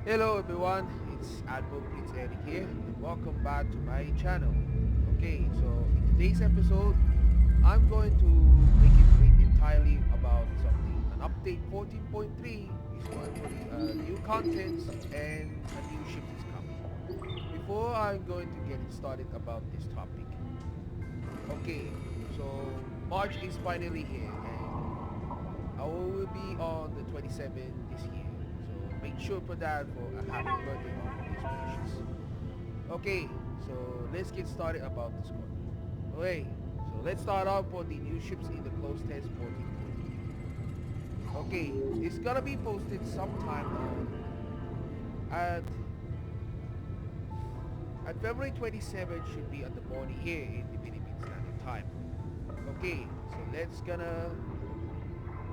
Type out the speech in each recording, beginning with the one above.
Hello everyone, it's Admiral Prince Eric here and welcome back to my channel. Okay, so in today's episode, I'm going to make it entirely about something. An update 14.3 is going to be new contents and a new ship is coming. Before I'm going to get it started about this topic. Okay, so March is finally here and I will be on the 27th this year. So make sure for that for a happy birthday on these wishes. Okay, so let's get started about this one. Okay, so let's start off for the new ships in the close test 14.3. Okay, it's gonna be posted sometime on at February 27th should be at the morning here in the Philippine Standard Time. Okay, so let's gonna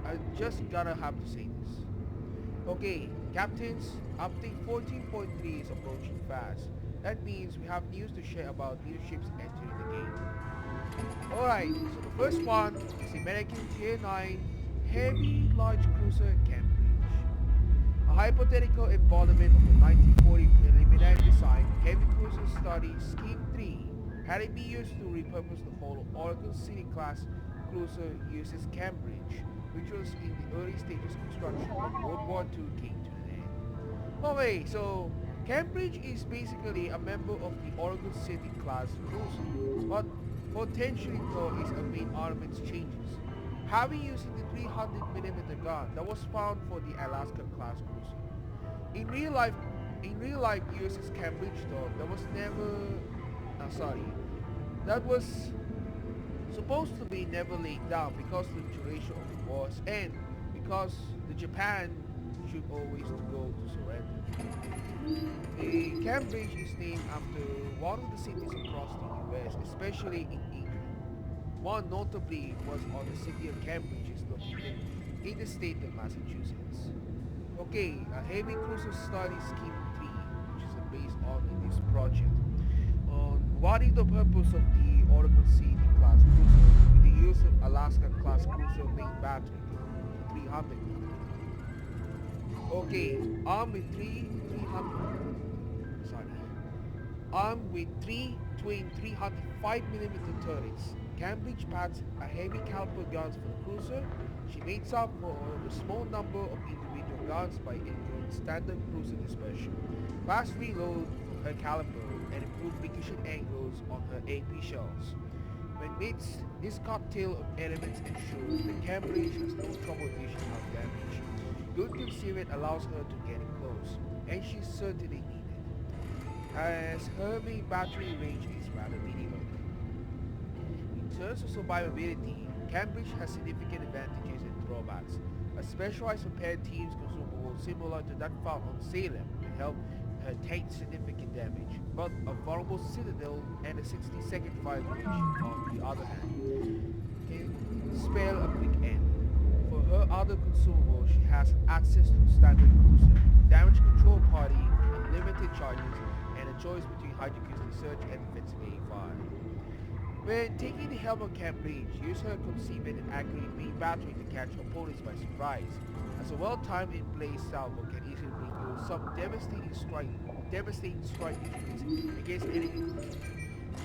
I just gonna have to say this. Okay, captains, update 14.3 is approaching fast. That means we have news to share about new ships entering the game. Alright, so the first one is American Tier 9 Heavy Large Cruiser Cambridge. A hypothetical embodiment of the 1940 preliminary design heavy cruiser study Scheme 3 had it be used to repurpose the whole of Oregon City class cruiser uses Cambridge, which was in the early stages of construction when World War II came to an end. Okay, so Cambridge is basically a member of the Oregon City class cruiser, but potentially though its main armaments changes. Having using the 300mm gun that was found for the Alaska class cruiser. In real life, USS Cambridge though, that was never, sorry, that was supposed to be never laid down because of the duration of the wars and because the Japan should always to go to surrender. The Cambridge is named after one of the cities across the US, especially in England. One notably was on the city of Cambridge is located in the state of Massachusetts. Okay, a heavy cruiser study scheme 3, which is based on in this project. On what is the purpose of the Oregon City class cruiser with the use of Alaska class cruiser main battery, the 300. Okay, armed with sorry, armed with three twin 305mm turrets, Cambridge packs a heavy caliber guns for the cruiser. She makes up for the small number of individual guns by enjoying standard cruiser dispersion, fast reload from her caliber, and improved precision angles on her AP shells. When mixed, this cocktail of elements ensures that Cambridge has no trouble dishing out damage. Good concealment allows her to get in close, and she's certainly needed, as her main battery range is rather minimal. In terms of survivability, Cambridge has significant advantages and drawbacks. A specialized repaired team's consumable similar to that found on Salem will help her take significant damage, but a vulnerable citadel and a 60-second fire duration on the other hand can spell a quick end. For her other consumable, she has access to standard cruiser, damage control party, unlimited charges, and a choice between hydrogen research and defensive A5. When taking the helm on Cambridge, use her conceived and accurate main battery to catch opponents by surprise, as a well-timed in-place salvo can easily bring you some devastating strike injuries against enemy cruisers.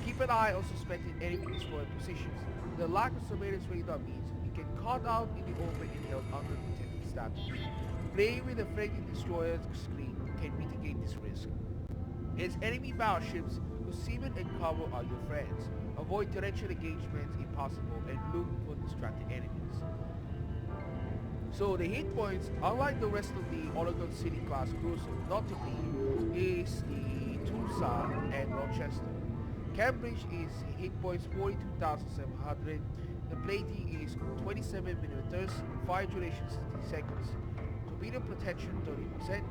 Keep an eye on suspected enemy destroyer positions. The lack of surveillance radar means you can cut out in the open and held under protected status. Playing with a friendly destroyer's screen can mitigate this risk. As enemy battleships, whose seamen and cover are your friends, avoid torrential engagements if possible and look for distracted enemies. So the hit points, unlike the rest of the Oregon City class cruiser, notably is the Tucson and Rochester. Cambridge is hit points 42,700. The plating is 27mm, fire duration 60 seconds. Torpedo protection 30%.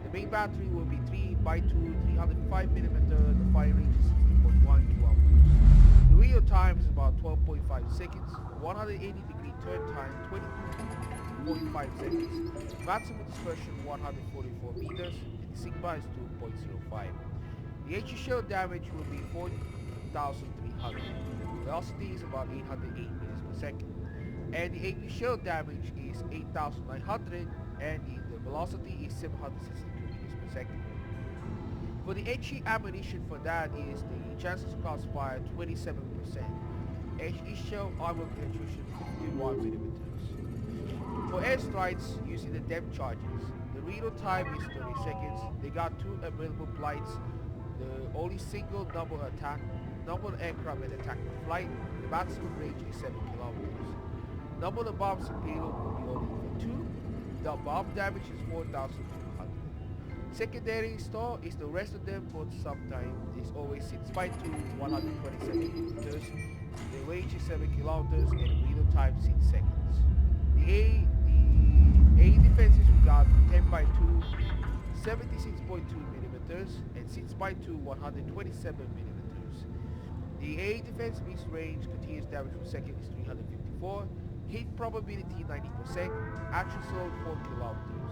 The main battery will be 3x2 305mm. The fire range is 60.1 km. The real time is about 12.5 seconds. 180-degree turn time 22.5 seconds. Maximum dispersion 144 meters. And the sigma is 2.05. The HE shell damage will be 4,300. The velocity is about 808 meters per second. And the AP shell damage is 8,900 and the velocity is 760 kilometers per second. For the HE ammunition for that is the chances to crossfire 27%. HE shell armor penetration 51 millimeters. For airstrikes using the depth charges, the reload time is 30 seconds. They got 2 available flights. The only single double aircraft and attack per flight. The maximum range is 7 kilometers. Number of bombs and payload will be only for 2. The bomb damage is 4,200. Secondary store is the rest of them, but sometimes it's always 6 by 2, 127 meters. The range is 7 kilometers and the reload time 6 seconds. The A defenses we got 10 by 2, 76.2 millimeters and 6 by 2, 127 millimeters. The A defense means range continuous damage per second is 354. Hit probability 90%, action zone 4 kilometers.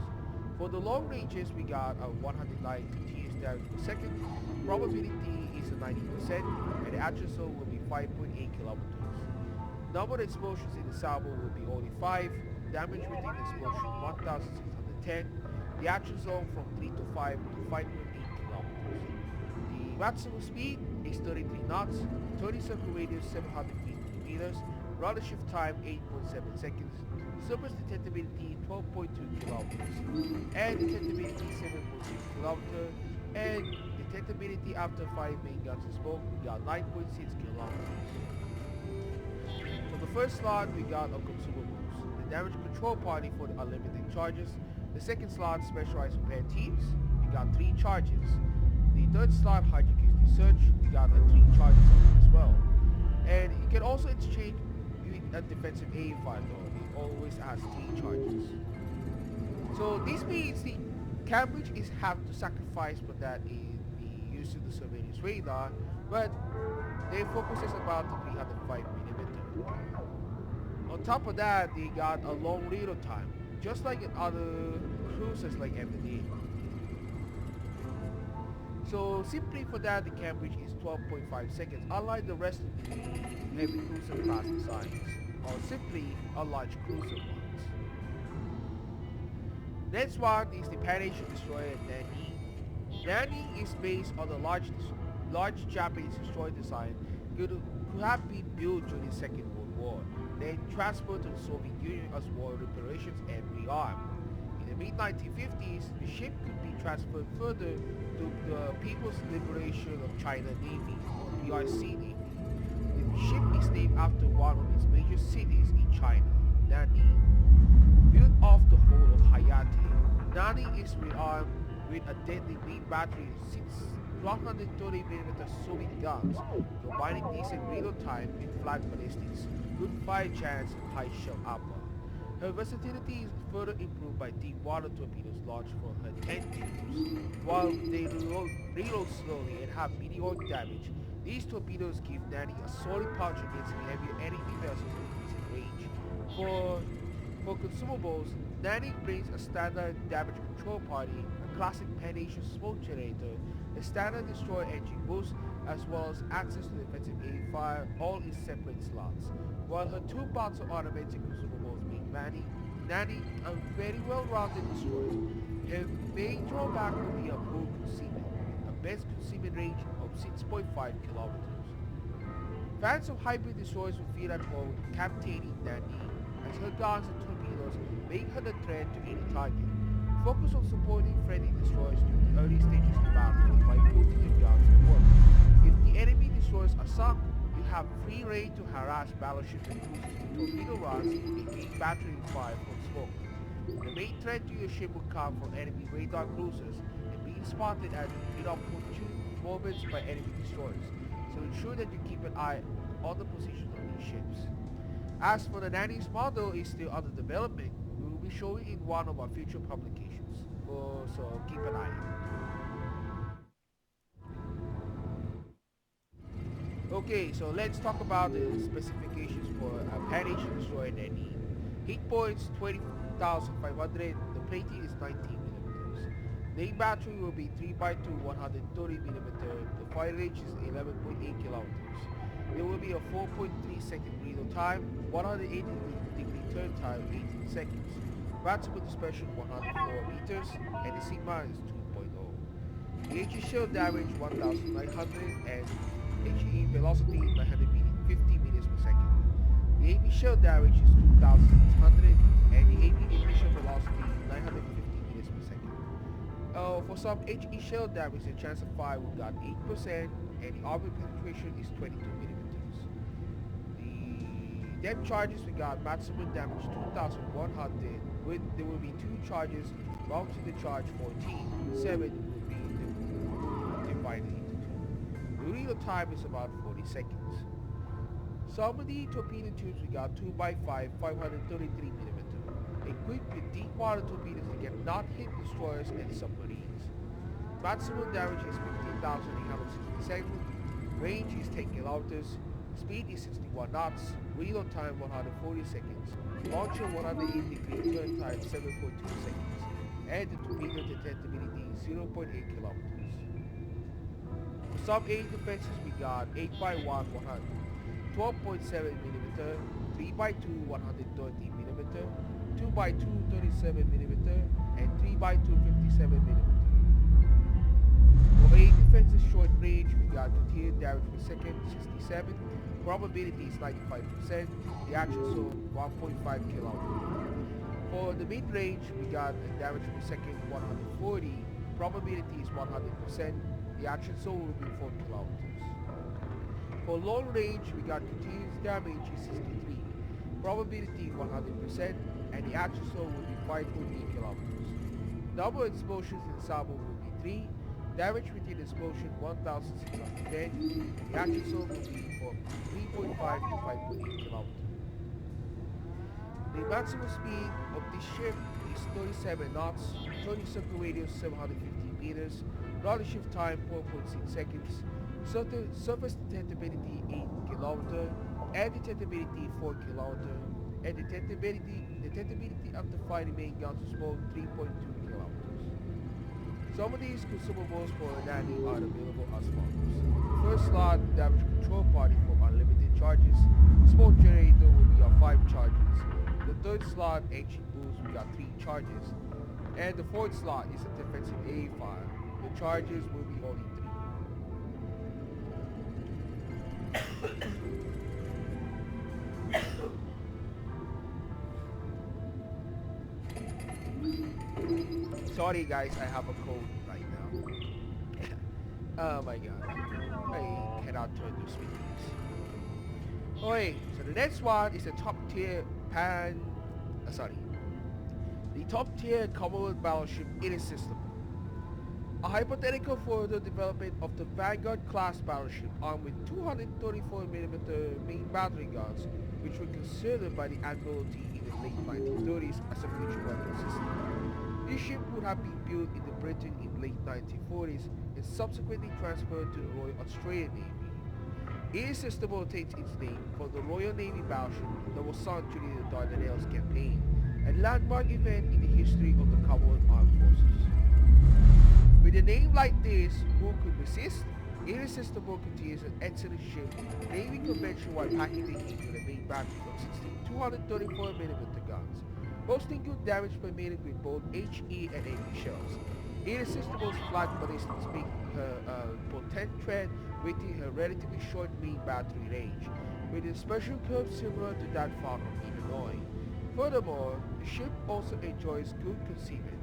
For the long ranges we got a 109 continuous damage per second, probability is a 90% and the action zone will be 5.8 kilometers. Number of explosions in the salvo will be only 5, damage within the explosion 1610, the action zone from 3 to 5 to 5.8 kilometers. The maximum speed is 33 knots, 30 circle radius 750 meters, rudder shift time 8.7 seconds, surface detectability 12.2 kilometers, air detectability 7.6 kilometers, and detectability after 5 main guns of smoke we got 9.6 kilometers. For the first slot we got a consumables, the damage control party for the unlimited charges, the second slot specialized repair teams, we got 3 charges, the third slot hydrogen research, we got 3 charges on it as well, and you can also exchange a defensive A file though, it always has 3 charges. So this means the Cambridge is have to sacrifice for that in the use of the surveillance radar, but their focus is about the 305mm. On top of that, they got a long reload time, just like in other cruisers like M&A. So simply for that, the Cambridge is 12.5 seconds, unlike the rest of the heavy cruiser class designs, or simply a large cruiser ones. Next one is the Pan-Asian destroyer Nanny. Nanny is based on the large Japanese destroyer design could have been built during the Second World War, then transferred to the Soviet Union as war reparations and rearmed. In the mid-1950s, the ship could be transferred further to the People's Liberation of China Navy, or PRC Navy. The ship is named after one of its major cities in China, Nanning. Built off the hull of Hayate, Nanning is rearmed with a deadly main battery of 6 130mm Soviet guns, combining decent reload time with flat ballistics, good fire chance, and high shell output. Her versatility is further improved by deep water torpedoes launched from her 10 tubes. While they reload slowly and have meteoric damage, these torpedoes give Nanny a solid punch against heavier enemy vessels with decent range. For consumables, Nanny brings a standard damage control party, a classic Pan-Asian smoke generator, a standard destroyer engine boost, as well as access to defensive aim fire, all in separate slots. While her 2 parts of automatic consumables make Nanny a very well-rounded destroyer. Her main drawback will be a poor concealment, a best concealment range of 6.5 kilometers. Fans of hybrid destroyers will feel at home captaining Nanny, as her guns and torpedoes make her a threat to any target. Focus on supporting friendly destroyers during the early stages of battle by putting your guns to work. If the enemy destroyers are sunk, you have free reign to harass battleships and cruisers with torpedo runs and gain battery fire from smoke. The main threat to your ship will come from enemy radar cruisers and being spotted at inopportune moments by enemy destroyers, so ensure that you keep an eye on the positions of these ships. As for the Nanny's model is still under development, we will be showing in one of our future publications, so keep an eye out. Okay, so let's talk about the specifications for a Pan-Asian destroyer Nanny. Hit points 20,500, the plating is 19mm. Main battery will be 3x2 130mm, the fire range is 11.8 kilometers. There will be a 4.3 second reload time, 180 degree turn time 18 seconds, maximum dispersion 104 meters, and the sigma is 2.0. The HE shield damage 1900 and HE velocity 900 50 meters per second. The AP shield damage is 2600 and the AP initial velocity 950 meters per second. For some HE shield damage, the chance of fire we got 8% and the armor penetration is 22 millimeters. The depth charges we got maximum damage 2100 with there will be 2 charges bound to the charge 14. 7 will be divided into 2. The real time is about 40 seconds. Some of the torpedo tubes we got 2x5 533 millimeter, equipped with deep water torpedoes that cannot hit destroyers and submarines. Maximum damage is 15,867, range is 10 kilometers, speed is 61 knots, reload time 140 seconds, launcher 180 degree turn time 7.2 seconds, and the torpedo detectability is 0.8 kilometers. For sub-A defenses we got 8x1 100. 12.7 millimeter, 3x2 130 millimeter, 2x2 37 millimeter, and 3x2 57 millimeter. For A defenses short range, we got continued damage per second 67, probability is 95%, the action zone 1.5 kilometers. For the mid range, we got a damage per second 140, probability is 100%, the action zone will be 4 kilometers. For long range, we got continuous damage is 63, probability 100%, and the action zone will be 5.8 kilometers. Double explosions in Sabo will be 3, damage within explosion 1610, and the action zone will be from 3.5 to 5.8 kilometers. The maximum speed of this ship is 37 knots, turning circle radius 750 meters, rudder shift time 4.6 seconds, surface detectability 8 km, air detectability 4 km, and detectability after firing main guns to smoke 3.2 km. Some of these consumables for Nani are available as follows. First slot, damage control party for unlimited charges. Smoke generator will be on 5 charges. The third slot, ancient boost, we got 3 charges. And the fourth slot is a defensive A fire. The charges will be only 3. Sorry guys, I have a cold right now. Oh my god. I cannot turn to speakers. Okay, so the next one is the top tier the top tier Commonwealth battleship Irresistible. A hypothetical further development of the Vanguard class battleship armed with 234mm main battery guns, which were considered by the Admiralty in the late 1930s as a future weapon system. This ship would have been built in Britain in the late 1940s and subsequently transferred to the Royal Australian Navy. Irresistible takes its name from the Royal Navy battleship that was sunk during the Dardanelles campaign, a landmark event in the history of the Commonwealth Armed Forces. With a name like this, who could resist? Irresistible continues an excellent ship, Navy convention while packing the heat with a main battery of 16 234mm guns, boasting good damage per minute with both HE and AP shells. Irresistible's flat ballistics make her a potent threat within her relatively short main battery range, with a special curve similar to that found on Illinois. Furthermore, the ship also enjoys good concealment.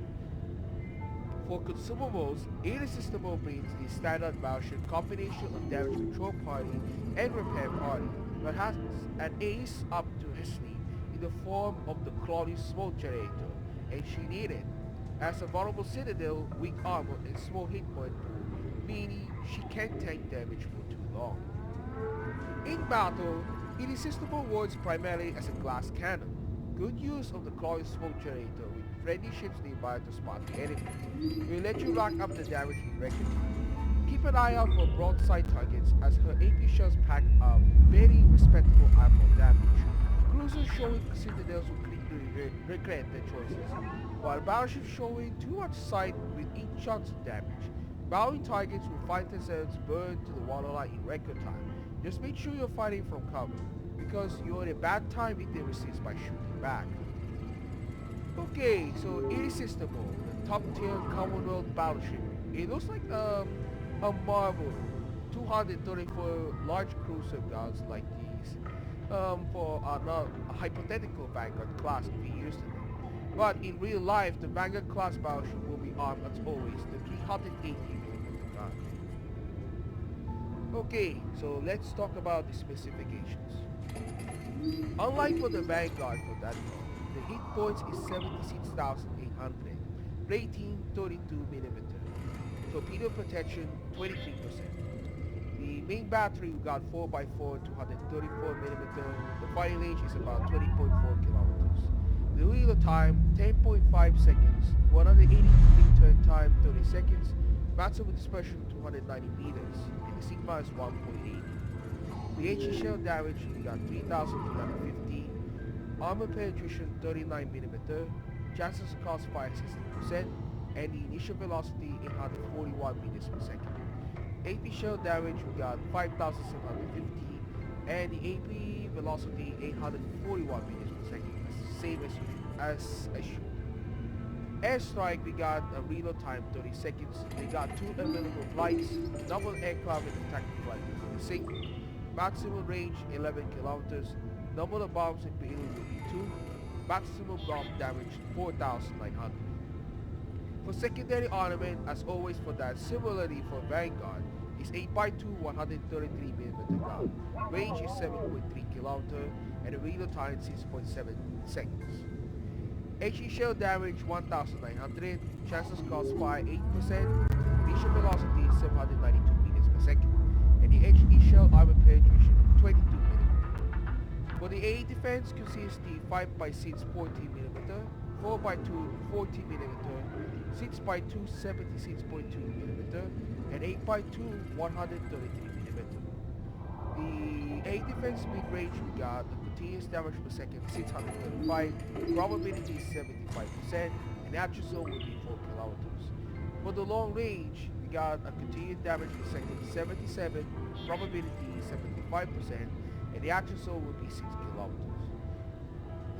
For consumables, Irresistible brings the standard battleship combination of damage control party and repair party, but has an ace up to her sleeve in the form of the Clawley smoke generator, and she needed, as a vulnerable citadel, weak armor, and small hit point pool, meaning she can't take damage for too long. In battle, Irresistible works primarily as a glass cannon. Good use of the Clawley smoke generator with friendly ships nearby to spot the enemy will let you rack up the damage in record time. Keep an eye out for broadside targets as her AP shells pack a very respectable ammo damage. Cruisers showing citadels will quickly regret their choices, while battleships showing too much sight with each chance of damage. Bowing targets will find themselves burned to the waterline in record time. Just make sure you're fighting from cover, because you're in a bad time if they resist by shooting back. Okay, so Irresistible, the top tier Commonwealth battleship. It looks like a Marvel 234 large cruiser guns like these for not a hypothetical Vanguard class if you use them. But in real life, the Vanguard class battleship will be armed as always the 380mm gun. Okay, so let's talk about the specifications. Unlike for the Vanguard for that one, the hit points is 76,800, rating 32mm, torpedo protection 23%. The main battery we got 4x4 234mm, the firing range is about 20.4 kilometers. The reload time 10.5 seconds, 180 degree turn time 30 seconds, maximum dispersion 290 meters, and the sigma is 1.8. The HE shell damage we got 3,350, armor penetration 39mm, chances of cross fire 60%, and the initial velocity 841 meters per second. AP shell damage we got 5,750, and the AP velocity 841 meters per second, same as usual. Airstrike we got a reload time 30 seconds, we got 2 available flights, double aircraft and tactical flight will be sync, maximum range 11 kilometers, number of bombs in payload will be 2, maximum bomb damage 4,900. For secondary armament, as always for that, similarly for Vanguard, is 8x2 133mm gun, range is 7.3 km, and the reload time 6.7 seconds. HE shell damage 1,900, chances cross fire 8%, initial velocity 792 meters per second, and the HE shell armor penetration 22mm. For the AE defense consists the 5x6 14mm, 4x2 40mm, 6x2 76.2mm, and 8x2 133mm. The AE defense mid-range we got a continuous damage per second 635, probability is 75%, and actual zone will be 4 kilometers. For the long range, we got a continuous damage per second 77, probability is 75%, and the actual zone will be 6 kilometers.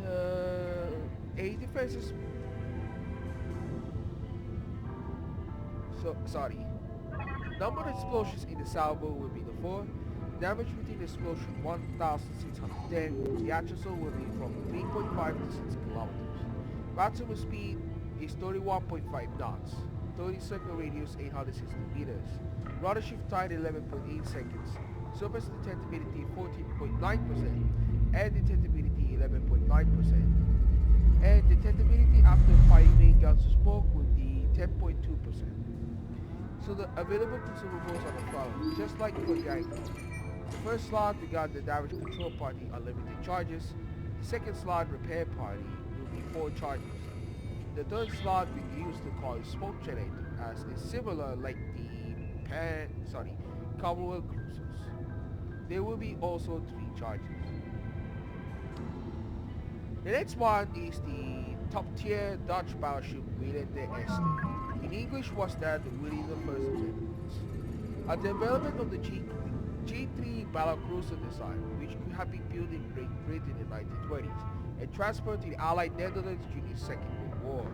The AE defense is number of explosions in the salvo will be the 4. Damage within the explosion 1,610. The actual zone will be from 3.5 to 6 kilometers. Maximum speed is 31.5 knots. 30 circle radius 860 meters. Rudder shift time 11.8 seconds. Surface detectability 14.9%. And detectability 11.9%. And detectability after firing main guns to smoke will be 10.2%. So the available consumables are the following, just like for Vanguard. The first slot we got the damage control party unlimited charges. The second slot repair party will be 4 charges. The third slot we use to call smoke generator as is similar like the Commonwealth cruisers. There will be also 3 charges. The next one is the top tier Dutch battleship Willem de Este. In English was that the William I of the Netherlands. A development of the G3 battlecruiser design, which could have been built in Great Britain in the 1920s and transferred to the Allied Netherlands during the Second World War.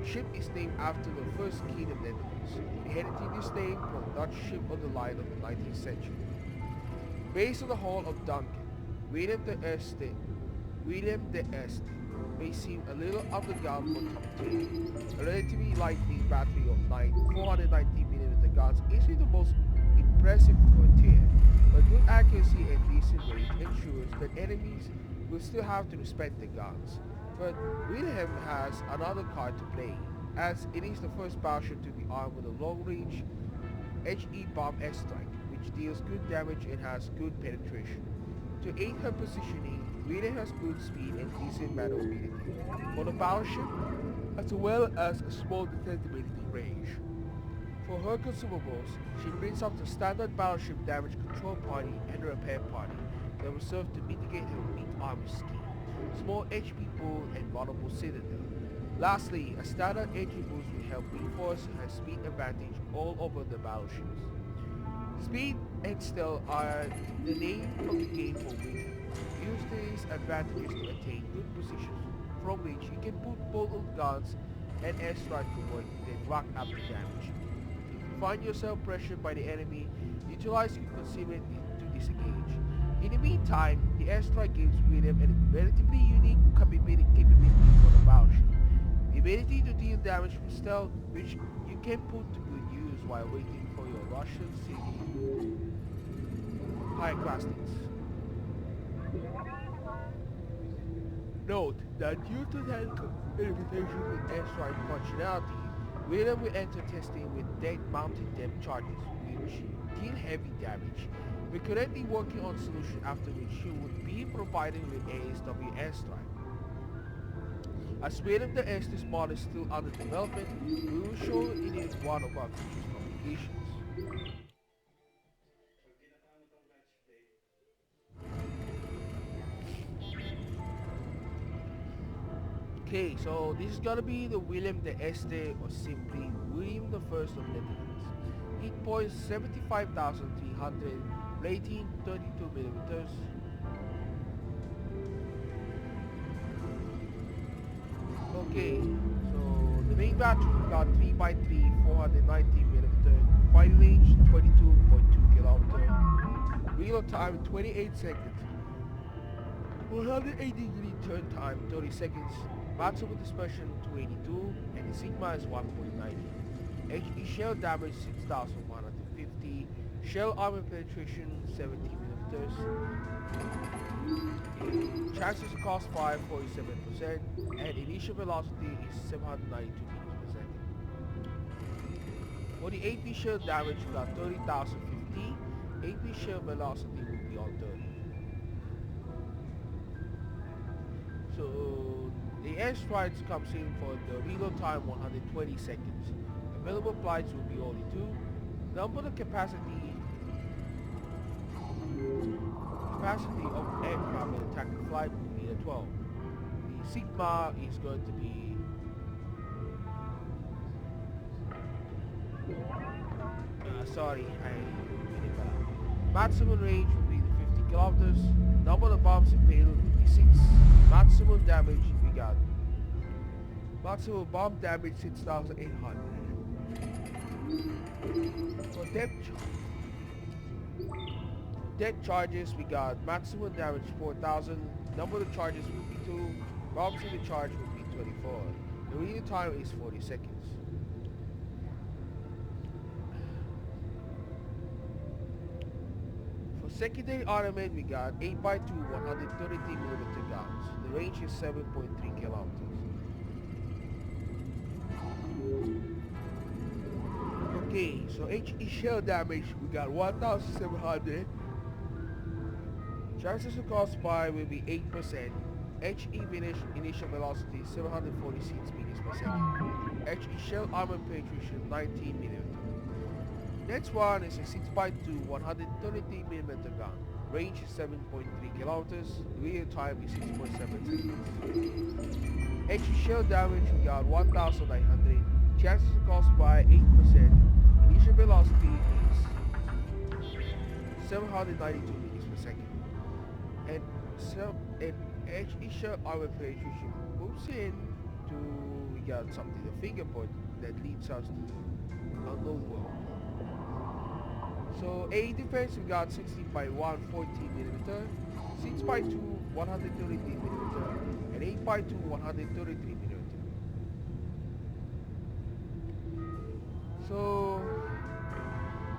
The ship is named after the first king of the Netherlands, inheriting this name from Dutch ship of the line of the 19th century. Based on the hull of Duncan, Willem de Este may seem a little undergone for top tier. A relatively lightweight battery of 490mm guns isn't the most impressive for a tier, but good accuracy and decent range ensures that enemies will still have to respect the guns. But Wilhelm has another card to play, as it is the first battleship to be armed with a long-range HE bomb airstrike, which deals good damage and has good penetration. To aid her positioning, Wilhelm has good speed and decent maneuverability for the battleship, as well as a small detectability range. For her consumables, she brings up the standard battleship damage control party and repair party that will serve to mitigate her weak armor scheme, small HP pool and vulnerable citadel. Lastly, a standard HE boost will help reinforce her speed advantage all over the battleships. Speed and stealth are the name of the game for Wilhelm. Use these advantages to attain good positions from which you can put both on guns and airstrike convoy, then rack up the damage. If you find yourself pressured by the enemy, utilize quick concealment to disengage. In the meantime, the airstrike gives William a relatively unique capability for the battleship. The ability to deal damage with stealth, which you can put to good use while waiting for your Russian city high-classness. Note that due to that limitation with airstrike functionality, William will enter testing with mounted depth charges, which deal heavy damage. We're currently working on a solution after which she would be provided with ASW airstrike. As William the Estes mod is still under development, we will show it in one of our future publications. Okay, so this is gonna be the William the Este, or simply William the First of Netherlands. Hit points 75,300, rating 32 millimeters. Okay, so the main battery got 3x3, 490 millimeter, firing range 22.2 kilometer, reload time 28 seconds, 180 degree turn time 30 seconds, maximum dispersion 282, and the sigma is 1.90. HE shell damage 6,150, shell armor penetration 70 millimeters. Chances to cost fire 47%, and initial velocity is 792 meters per second. For the AP shell damage, we got 30,050. AP shell velocity will be on 30. So the airstrikes comes in for the reload time 120 seconds. Available flights will be only 2. Number of capacity of aircraft and tactical flight will be a 12. The sigma is going to be maximum range will be the 50 kilometers. Number of bombs in payload will be 6. Maximum damage we got. Maximum bomb damage 6,800. For depth charges we got maximum damage 4,000. Number of charges will be 2. Bombs in the charge will be 24. The reload time is 40 seconds. For secondary armament we got 8x2 133mm guns. The range is 7.3 kilometers. Okay, so HE shell damage we got 1,700. Chances to cost fire will be 8%. HE initial velocity 746 meters per second. HE shell armor penetration 19mm. Next one is a 6x2 133mm gun. Range is 7.3 kilometers. Reload time is 6.7 seconds. HE shell damage we got 1,900. Chances to cost fire 8%. Initial velocity is 792 meters per second. And HE shell armor penetration moves in to, we got something, the finger point that leads us to the unknown world. So A defense we got 16x1 14mm, 6x2 133mm, and 8x2 133mm. So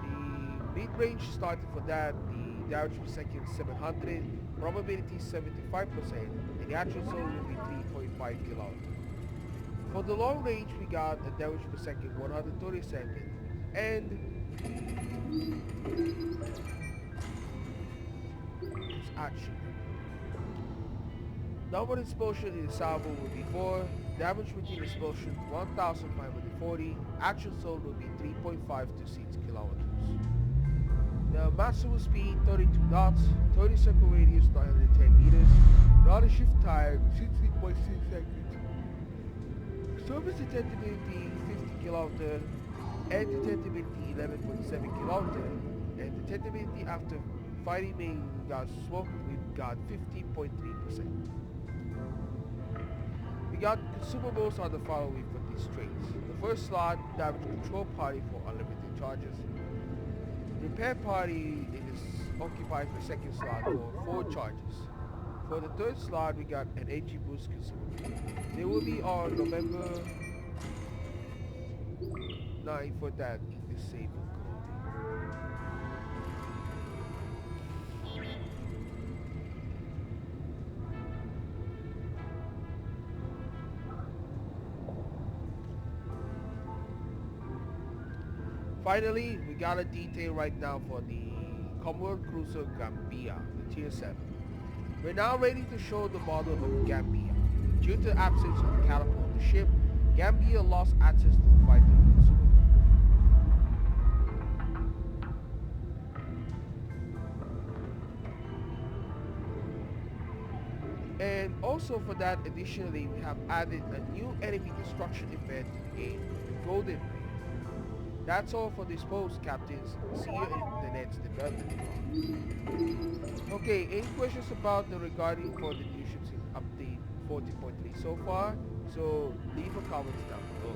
the mid-range starting for that, the damage per second 700, probability 75%, and the actual zone will be 3.5 kilometers. For the long range we got a damage per second 137, and it's action. Number of explosion in the salvo will be 4, damage within explosion 1,540, action zone will be 3.5 to 6 kilometers. The maximum speed 32 knots, 30 second radius 910 meters, rudder shift time 16.6 seconds, surface detectability 50 kilometers, and detectability 11.7 kilometers, and detectability after fighting main got smoke we got 15.3%. we got consumables are the following for these trades. The first slot, damage control party for unlimited charges. Repair party is occupied the second slot for 4 charges. For the third slot, we got an AG boost consumable. They will be on November 9 for that in the save code. Finally, we got a detail right now for the Commonwealth Cruiser Gambia, the Tier 7. We're now ready to show the model of Gambia. Due to absence of the catapult of the ship, Gambia lost access to the fighter consumable. And also for that, additionally, we have added a new enemy destruction event to the game, the Golden Ray. That's all for this post, captains. See you in the next development. Okay, any questions about the regarding for the new ships in update 40.3 so far? So leave a comment down below.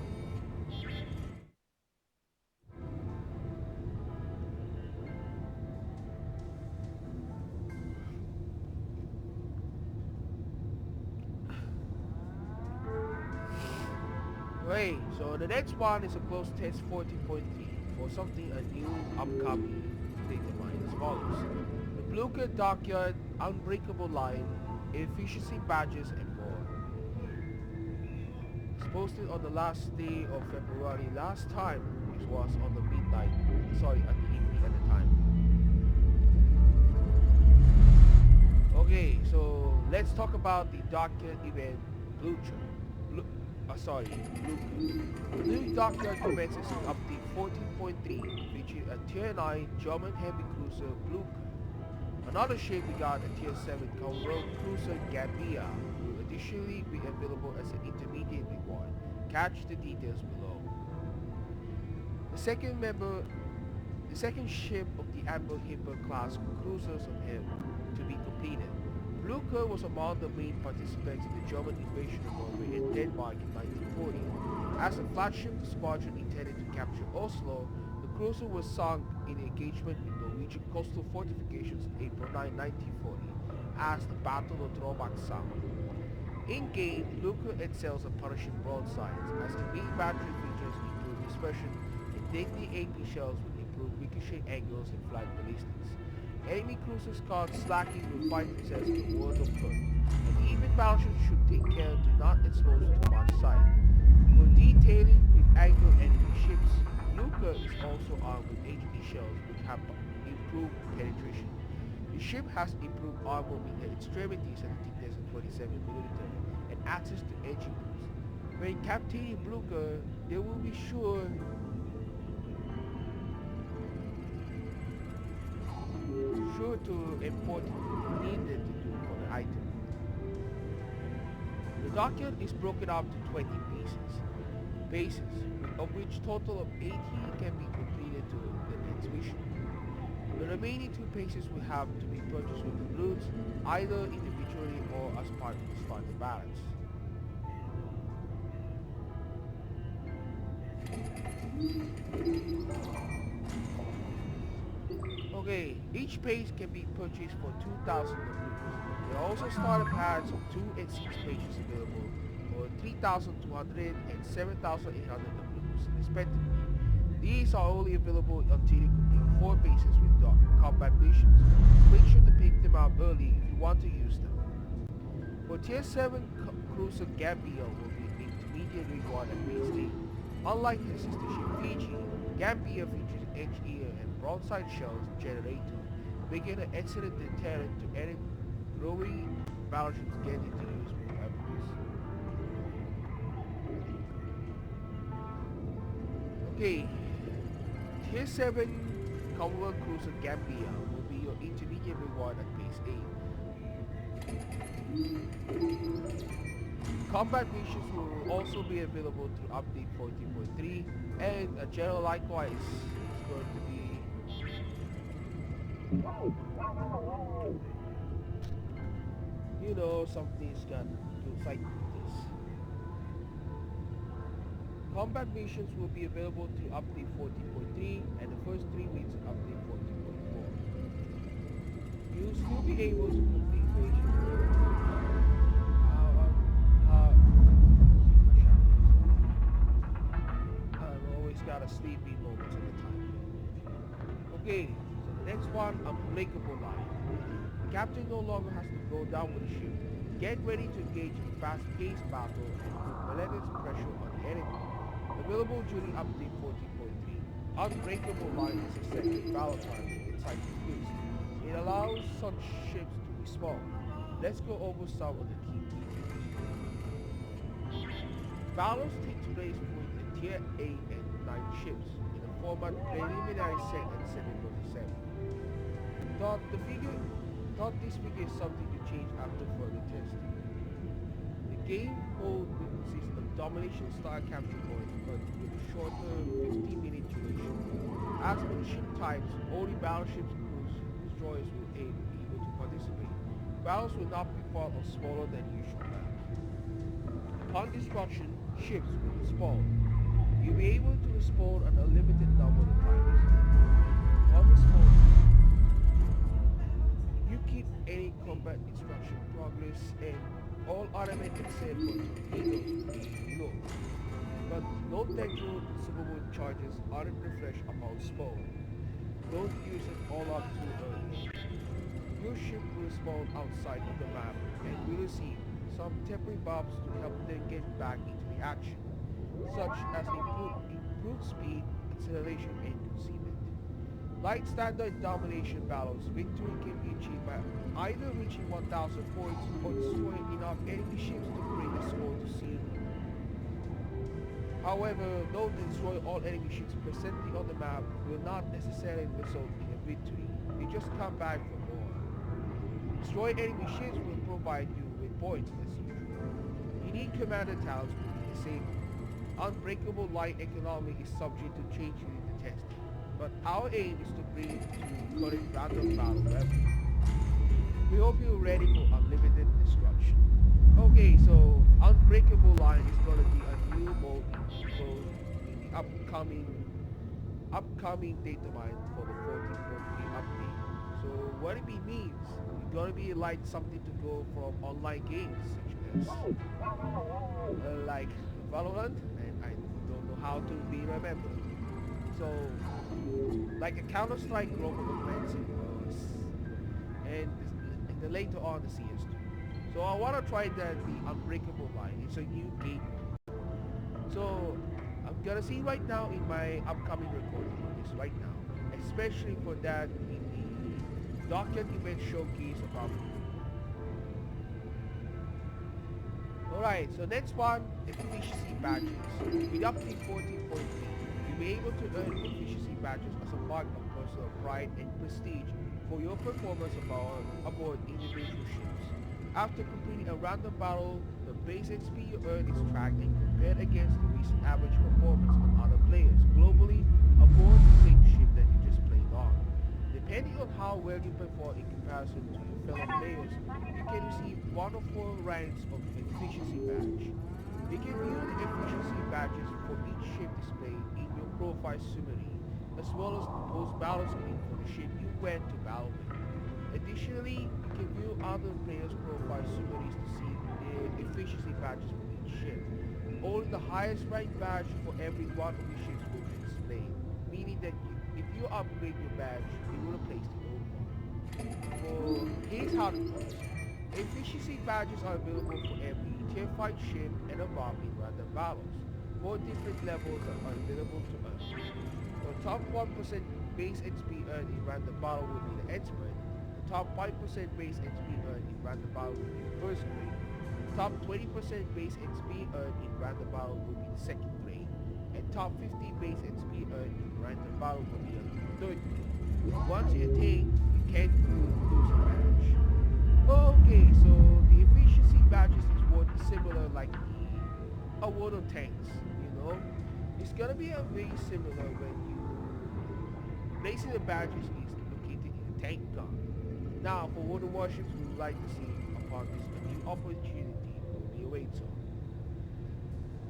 Okay, so the next one is a close test 40.3 for something a new upcoming data mine as follows. The Bluker Dockyard, Unbreakable Line, Efficiency Badges and more. It's posted on the last day of February. Last time it was on the midnight, sorry, at the evening at the time. Okay, so let's talk about the Dockyard event Blucher. Blucher. The new Dockyard commences in update 14.3, featuring a Tier 9 German heavy cruiser Blucher. Another ship we got a Tier 7 Commonwealth Cruiser Gambia will additionally be available as an intermediate reward. Catch the details below. The second ship of the Amber Hipper class cruisers of him to be completed. Blucher was among the main participants in the German invasion of Norway and Denmark in 1940. As a flagship squadron intended to capture Oslo, the cruiser was sunk in an engagement with Norwegian coastal fortifications on April 9, 1940, as the Battle of Drobak Sound. In-game, Blucher excels at punishing broadsides, as the main battery features include dispersion and deadly AP shells with improved ricochet angles and flight ballistics. Enemy cruisers caught slacking will find themselves in the world of hurt, and even battleships should take care to not expose too much sight. For detailing with angled enemy ships, Blucher is also armed with HE shells which have improved penetration. The ship has improved armor with the extremities at a thickness of 27mm and access to engine boost. When captaining Blucher, they will be sure to import needed to do for the item. The dockyard is broken up to 20 bases, of which total of 18 can be completed to the next mission. The remaining 2 bases will have to be purchased with the brutes, either individually or as part of the starter balance. Okay, each page can be purchased for 2,000 doubloons. There are also starter packs of 2 and 6 pages available for 3,200 and 7,800 doubloons, respectively. These are only available until you complete 4 bases with combat missions. Make sure to pick them up early if you want to use them. For Tier 7 Cruiser Gambia will be intermediate reward at base 8. Unlike his sister ship Fiji, Gambia features HE and broadside shells generator, making an excellent deterrent to any growing battleships getting to use with weapons. Okay, Tier 7 Commonwealth Cruiser Gambia will be your intermediate reward at base 8. Combat missions will also be available through update 14.3, and a general likewise is going to be something's got to fight with this. Combat missions will be available to update 14.3 and the first 3 weeks of update 14.4. You'll still be able to complete missions. I've always got a sleepy moments at the time. Okay, so the next one, unbreakable line. The captain no longer has to go down with the ship. Get ready to engage in fast-paced battle and put relentless pressure on the enemy. Available during update 14.3. Unbreakable line is a second battle time inside the fleet. It allows such ships to respawn. Let's go over some of the key features. Battles take place with the Tier 8 and 9 ships in a format preliminary set at 7.7. Thought this figure is something to change after further testing. The game mode will consist of domination style capture points but with a shorter 15-minute duration. As for the ship types, only battleships and destroyers will be able to participate. Battles will not be fought on smaller than usual maps. Upon destruction, ships will respawn. You'll be able to respawn an unlimited number of times. On respawn, you keep any combat destruction progress and all automatic except for torpedoes will be low. But no technical consumable charges aren't refreshed upon spawn. Don't use it all up too early. Your ship will spawn outside of the map and will receive some temporary buffs to help them get back into the action, such as improved speed, acceleration, and concealment. Like standard domination battles, victory can be achieved by either reaching 1000 points or destroying enough enemy ships to bring the score to 0. However, though to destroy all enemy ships presently on the map will not necessarily result in a victory, they just come back for more. Destroy enemy ships will provide you with points as usual. Unique commander talents will be the same. Unbreakable light economy is subject to change during the testing, but our aim is to bring it to current random battle level. We hope you're ready for unlimited destruction. Okay, so Unbreakable Line is going to be a new mode in the upcoming data mine for the 14.3 update. So what it means, you're going to be like something to go from online games such as like Valorant, and I don't know how to be remembered. So like a Counter-Strike Global Offensive and the later on the CS2. So I want to try the Unbreakable Line. It's a new game. So I'm gonna see right now in my upcoming recording on this right now, especially for that in the Docket event showcase about. Alright, so next one, efficiency badges. With update 14.3, you'll be able to earn efficiency badges as a mark of personal pride and prestige for your performance aboard individual ships. After completing a random battle, the base XP you earn is tracked and compared against the recent average performance on other players globally aboard the same ship that you just played on. Depending on how well you perform in comparison to your fellow players, you can receive 1 of 4 ranks of efficiency badge. You can view the efficiency badges for each ship displayed in your profile summary, as well as the post-battle screen for the ship you went to battle with. Additionally, you can view other players' profile summaries to see their efficiency badges for each ship. Only the highest ranked badge for every one of the ships will be displayed, meaning that if you upgrade your badge, it will replace the old one. So here's how it works. Efficiency badges are available for every tier 5 ship and above in random battles. 4 different levels are available to earn. The top 1% base XP earned in random battle will be the expert. The top 5% base XP earned in random battle will be the first grade. The top 20% base XP earned in random battle will be the second grade. And top 50 base XP earned in random battle will be the third grade. Once you attain, you can't lose a badge. Okay, so the efficiency badges is what similar like the award of tanks, you know? It's gonna be a very similar when you placing the badges is located in the tank gun. Now for water warships we would like to see upon this a new opportunity will be awaits on.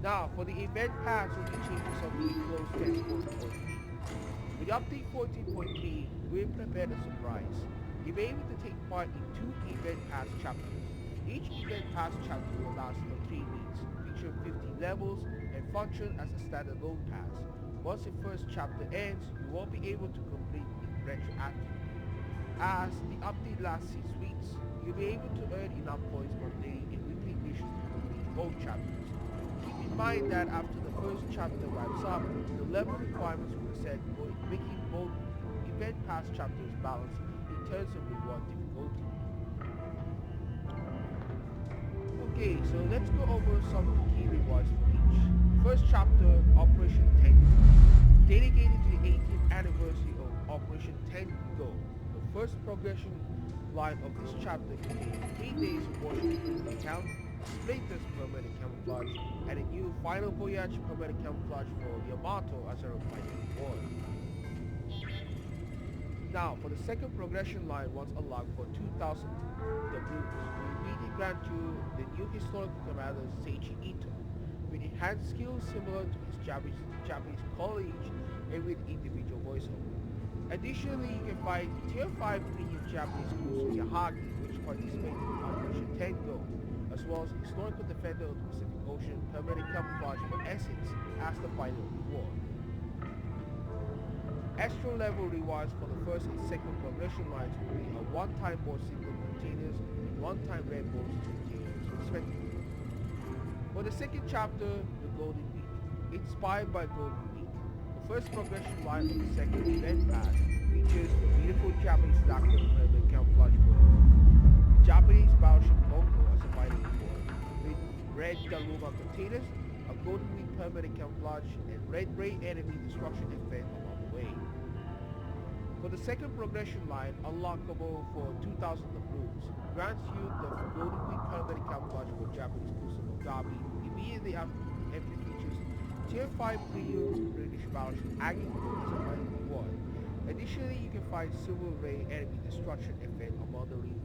Now, for the event pass will be changes of the close test 14.3. With update 14.3, we prepared a surprise. You'll be able to take part in 2 event pass chapters. Each event pass chapter will last for 3 weeks, feature 50 levels, and function as a standalone pass. Once the first chapter ends, you won't be able to complete it retroactively. As the update lasts 6 weeks, you'll be able to earn enough points for daily and weekly missions to complete both chapters. Keep in mind that after the first chapter wraps up, the level requirements will reset, making both event pass chapters balanced in terms of reward difficulty. Okay, so let's go over some of the key rewards for each. First chapter, Operation 10 Go. Dedicated to the 18th anniversary of Operation 10 Go. The first progression line of this chapter contains 3 days of Warships account, Splinters permanent camouflage, and a new Final Voyage permanent camouflage for Yamato as a refining reward. Now, for the second progression line once unlocked for 2000 doubloons, we immediately grant you the new historical commander Seiji Ito, with enhanced skills similar to his Japanese colleague and with individual voiceover. Additionally, you can find Tier 5 premium Japanese cruiser Yahagi, which participated in Operation 10 Go, as well as historical defender of the Pacific Ocean permanent camouflage for Essex as the final reward. Extra level rewards for the first and second progression lines will be a one-time board signal containers and one-time red board containers respectively. For the second chapter, the Golden Week, inspired by Golden Week. The first progression line of the second event pass features the beautiful Japanese lacquer permanent camouflage for Japanese battleship Kongo as a fighting reward, with red Daruma containers, a Golden Week permanent camouflage, and red-ray enemy destruction effect along the way. For the second progression line, unlockable for 2,000 doubloons, grants you the Golden Week permanent camouflage for Japanese cruiser Mogabi immediately after, and features Tier 5 premium British battleship Agito as a final reward. Additionally, you can find silver ray enemy destruction effect among the rewards.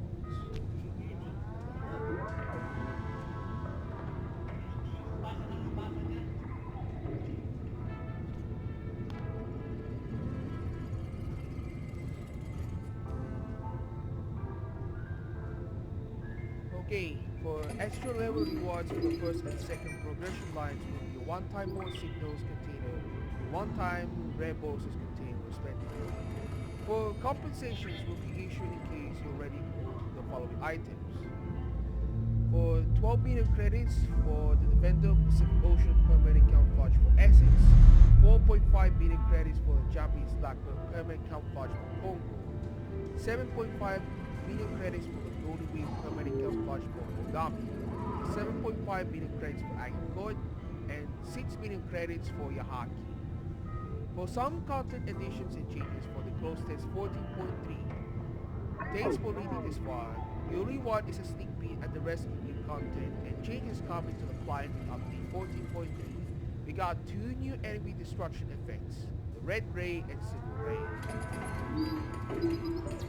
Okay, for extra level rewards for the first and second progression lines will be a one-time more signals container, one-time red boxes container respectively. For compensations will be issued in case you already own the following items. For 12 million credits for the Defender of Pacific Ocean permanent camouflage for Essex, 4.5 million credits for the Japanese lacquer permanent camouflage for Congo, 7.5 million credits for the Golden Week permanent camouflage for Mogami, 7.5 million credits for Agikoi, and 6 million credits for Yahaki. For some content additions and changes for the close test 14.3, thanks for reading this far. Your reward is a sneak peek at the rest of the new content and changes coming to the client in update 14.3. We got 2 new enemy destruction effects, the red ray and silver ray.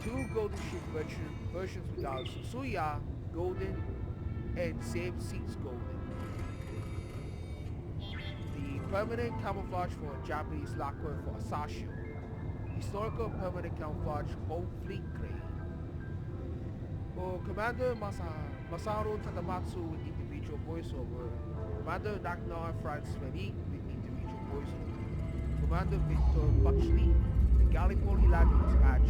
2 golden ship versions without Susuya golden and same seats golden. The permanent camouflage for Japanese lacquer for Asashio. Historical permanent camouflage Home Fleet Gray. For Commander Masaru Takamatsu with individual voiceover, Commander Ragnar Franz Fredrik with individual voiceover, Commander Victor Buckley, the Gallipoli landing dispatch,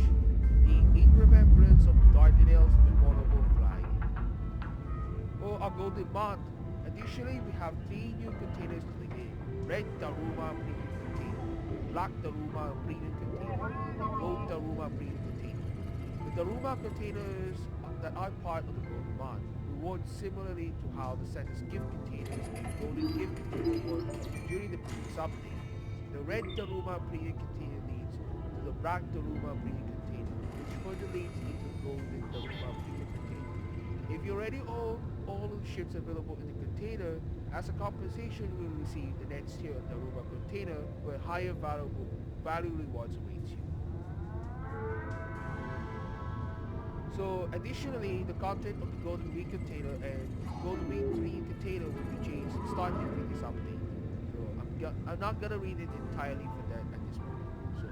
the In Remembrance of Dardanelles memorable flag. For our Golden Month, additionally we have 3 new containers to the game: Red Daruma Premium Container, Black Daruma Premium Container, and Gold Daruma Premium Container. The Daruma containers that are part of the Golden Month reward similarly to how the Santa's gift containers and Golden gift container worked during the previous update. The Red Daruma Premium Container leads to the Black Daruma Premium Container, which further leads into the Golden Daruma Premium Container. If you already own all of the ships available in the container, as a compensation you will receive the next tier of Daruma container where higher value rewards awaits you. So additionally, the content of the Golden Week container and Golden Week 3 container will be changed starting with this update. So I'm not gonna read it entirely for that at this moment. So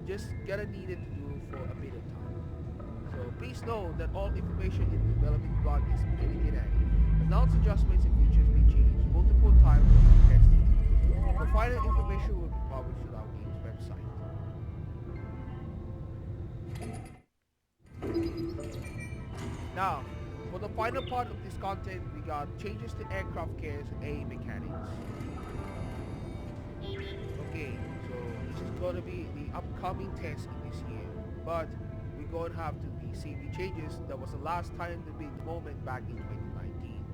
just gonna need it to do for a bit of time. So please know that all information in the development blog is preliminary. Announced adjustments and features may change multiple times during testing. The final information will be published on our game's website. Now, for the final part of this content, we got changes to aircraft carriers and AA mechanics. Okay, so this is going to be the upcoming test in this year, but we're going to have to be seeing the changes that was the last time the big moment back in 2019.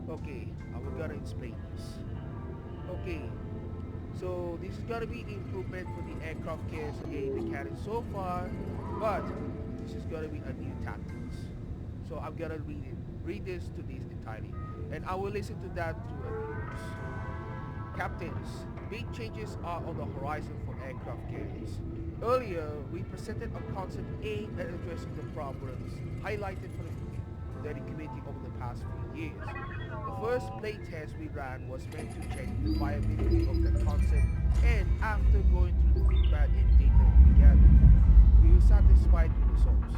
Okay, we're going to explain this. Okay, so this is going to be the improvement for the aircraft carriers and AA mechanics so far, but this is going to be a new tactics. So I'm going to read this to this entirely, and I will listen to that to viewers. Captains, big changes are on the horizon for aircraft carriers. Earlier, we presented a concept aimed at addressing the problems highlighted for the community over the past few years. The first playtest we ran was meant to check the viability of that concept, and after going through the feedback and data we gathered, we were satisfied with the results.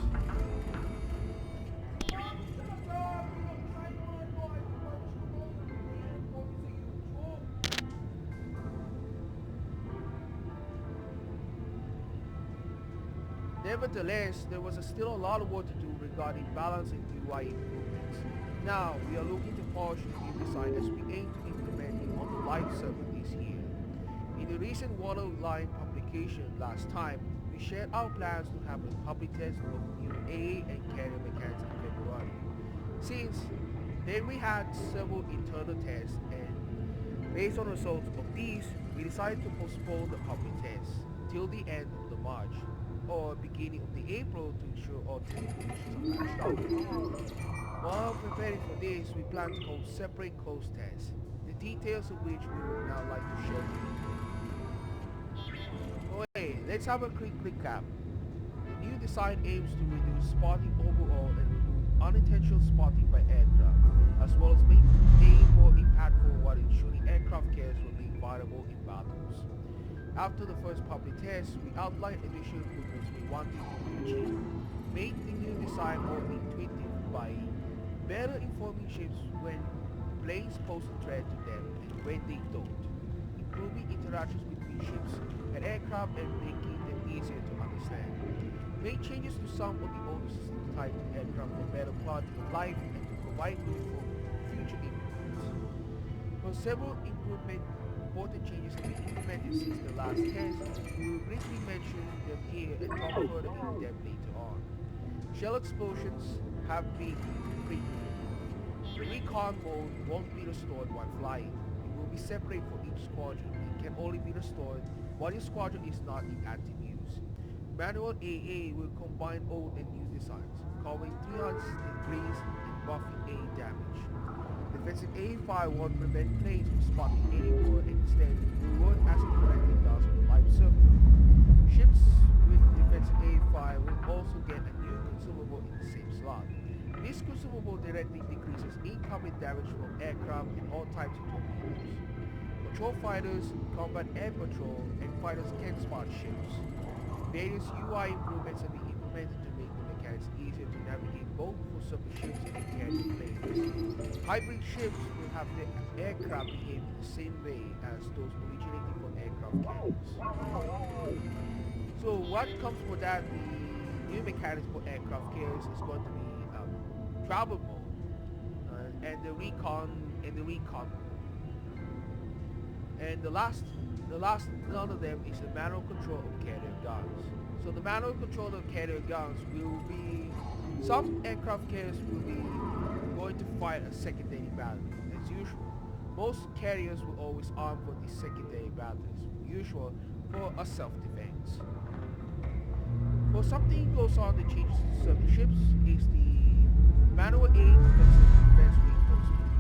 Nevertheless, there was still a lot of work to do regarding balance and UI improvements. Now, we are looking to polish the new design as we aim to implement it on the live server this year. In the recent Waterline publication last time, we shared our plans to have a public test of new AA and carrier mechanics in February. Since then we had several internal tests, and based on the results of these, we decided to postpone the public test till the end of the March or beginning of the April to ensure all technical issues are patched out. While preparing for this, we plan to hold separate closed tests, the details of which we would now like to share with you. Okay, let's have a quick recap. The new design aims to reduce spotting overall and remove unintentional spotting by aircraft, as well as make aim more impactful while ensuring aircraft carriers will be viable in battles. After the first public test, we outlined additional improvements we wanted to achieve. Make the new design more intuitive by better informing ships when planes pose a threat to them and when they don't. Improving interactions between ships and aircraft and making them easier to understand. Make changes to some of the older systems tied to aircraft for better quality of life and to provide room for future improvements. For several important changes have been implemented since the last test, we will briefly mention them here and talk further in depth later on. Shell explosions have been completed. The recon mode won't be restored while flying. It will be separate for each squadron. It can only be restored while your squadron is not in active use. Manual AA will combine old and new designs, covering 300 degrees and buffing A damage. Defensive A5 won't prevent planes from spotting anymore and instead will work as it correctly does on the live server. Ships with defensive A5 will also get a new consumable in the same slot. This consumable directly decreases incoming damage from aircraft and all types of torpedoes. Patrol fighters, combat air patrol, and fighters can spot ships. Various UI improvements have been implemented to make the mechanics easier to navigate both for surface ships and carrier planes. Hybrid ships will have the aircraft behave in the same way as those originating from aircraft carriers. So what comes for that, the new mechanics for aircraft carriers is going to be travel mode and the recon mode. And the last none of them is the manual control of carrier guns. So the manual control of carrier guns will be, some aircraft carriers will be going to fight a secondary battle as usual. Most carriers will always arm for the secondary battle as usual for a self-defense. For something goes on that changes to surface ships is the manual A defense reinforcement.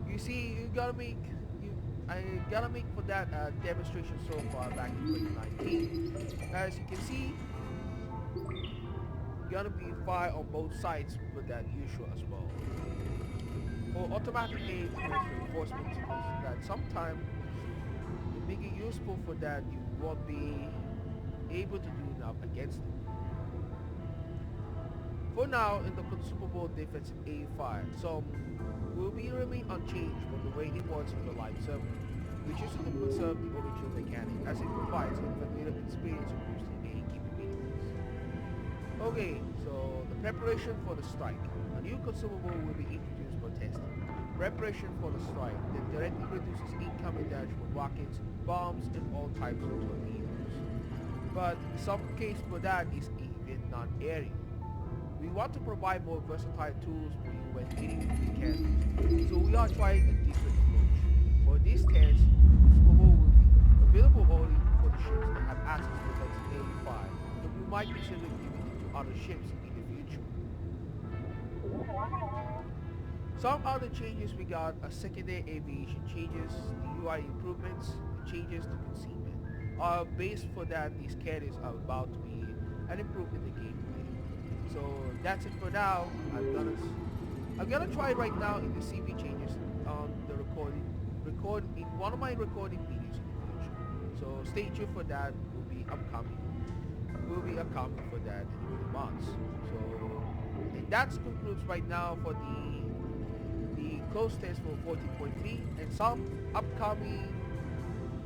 You see, I gotta make for that demonstration so far back in 2019. As you can see, gonna be fire on both sides with that usual as well. For automatic aim towards reinforcements, that sometime it make it useful for that you won't be able to do enough against it. For now, in the consumable defensive aim fire, some will be remain unchanged from the way it was in the live server, which is to preserve the original mechanic as it provides a familiar experience of boosting aim capabilities. Okay, so the preparation for the strike. A new consumable will be introduced for testing. Preparation for the strike that directly reduces incoming damage from rockets, bombs, and all types of torpedoes. But some case for that is even non-aerial. We want to provide more versatile tools for you when dealing with the characters, so we are trying a different approach. For this test, consumable will be available only for the ships that have access to the A5, but we might consider giving it to other ships in the future. Some other changes we got are secondary aviation changes, the UI improvements, the changes to concealment. Our base for that, these carriers are about to be an improvement in the gameplay. So that's it for now. I'm gonna try right now in the CV changes on the record in one of my recording videos in the future. So stay tuned for that. Will be upcoming for that in a few months. So and that concludes right now for the close test for 14.3 and some upcoming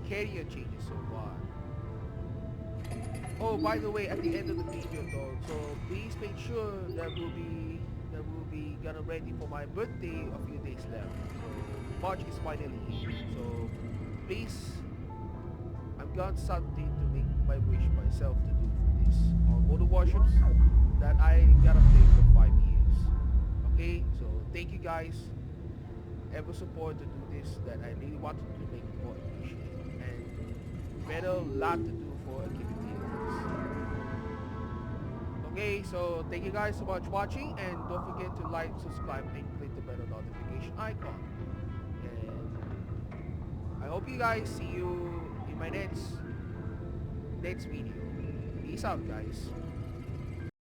carrier changes so far. Oh, by the way, at the end of the video though, so please make sure that will be gonna ready for my birthday a few days left. So March is finally here. So please, I've got something to make my wish myself to do for this on Modern Warships that I gotta play for 5 years. Okay, so thank you guys. Ever support to do this that I really wanted to make more appreciated and better lot to do for a keeping this. Okay, so thank you guys so much for watching and don't forget to like, subscribe and click the bell notification icon. And I hope you guys see you in my next video. Peace out guys.